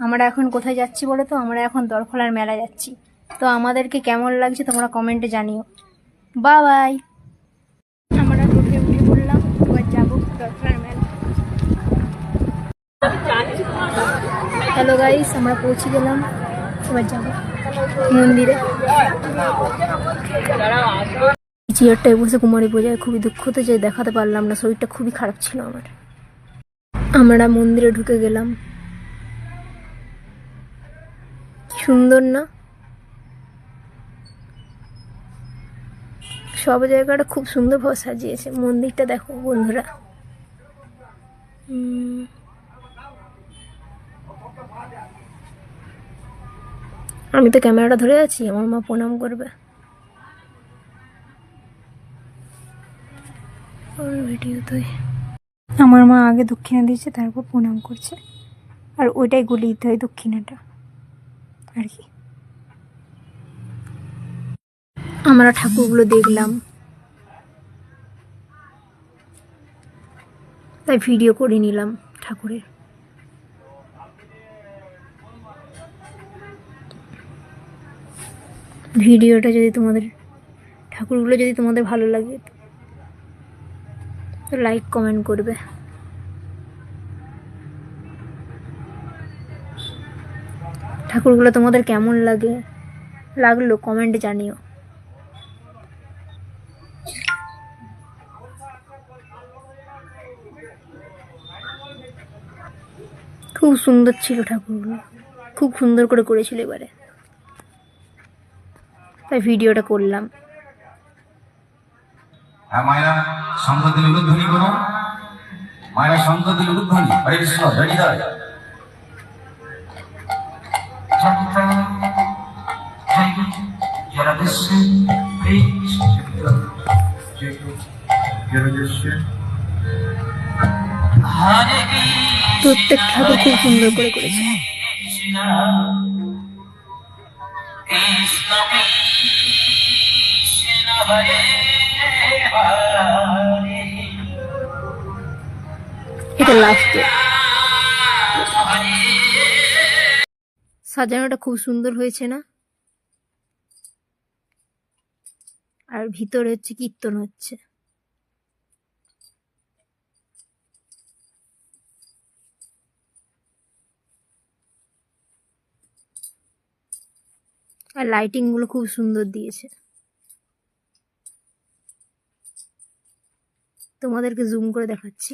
আমরা এখন কোথায় যাচ্ছি বলো তো? আমরা এখন দরখলার মেলা যাচ্ছি। তো আমাদেরকে কেমন লাগছে তোমরা কমেন্টে জানিও। বাই। আমরা টোটোয় উঠে পড়লাম, এবার যাবো দরখলার মেলা। হ্যালো গাইস, আমরা পৌঁছে গেলাম, এবার যাবো মন্দিরে। চেয়ারটায় বসে কুমারী পূজায় খুবই দুঃখ তো যে দেখাতে পারলাম না, শরীরটা খুবই খারাপ ছিল আমার। আমরা মন্দিরে ঢুকে গেলাম। সুন্দর না? সব জায়গাটা খুব সুন্দরভাবে সাজিয়েছে। মন্দিরটা দেখো বন্ধুরা। আমি তো ক্যামেরাটা ধরে আছি, আমার মা প্রণাম করবে। ভিডিওতে আমার মা আগে দক্ষিণা দিয়েছে, তারপর প্রণাম করছে, আর ওইটাই গলি দিতে হয় দক্ষিণাটা আর কি। আমরা ঠাকুরগুলো দেখলাম, তাই ভিডিও করে নিলাম ঠাকুরের। ভিডিওটা যদি তোমাদের, ঠাকুরগুলো যদি তোমাদের ভালো লাগে তো লাইক কমেন্ট করবে। ঠাকুরগুলো তোমাদের কেমন লাগলো কমেন্টে জানিও। খুব সুন্দর ছিল ঠাকুরগুলো, খুব সুন্দর করে করেছিল এবারে, তাই ভিডিওটা করলাম। মায়েরা শঙ্খ দিলে উলুধ্বনি করো, মায়েরা শঙ্খ দিলে উলুধ্বনি। হরে কৃষ্ণ, জয় জয়। প্রত্যেক ঠাকুর খুব সুন্দর করে করেছে। এটা লাস্টে সাজানোটা খুব সুন্দর হয়েছে না? আর ভিতরে হচ্ছে কীর্তন হচ্ছে। আর লাইটিং গুলো খুব সুন্দর দিয়েছে। তোমাদেরকে জুম করে দেখাচ্ছি।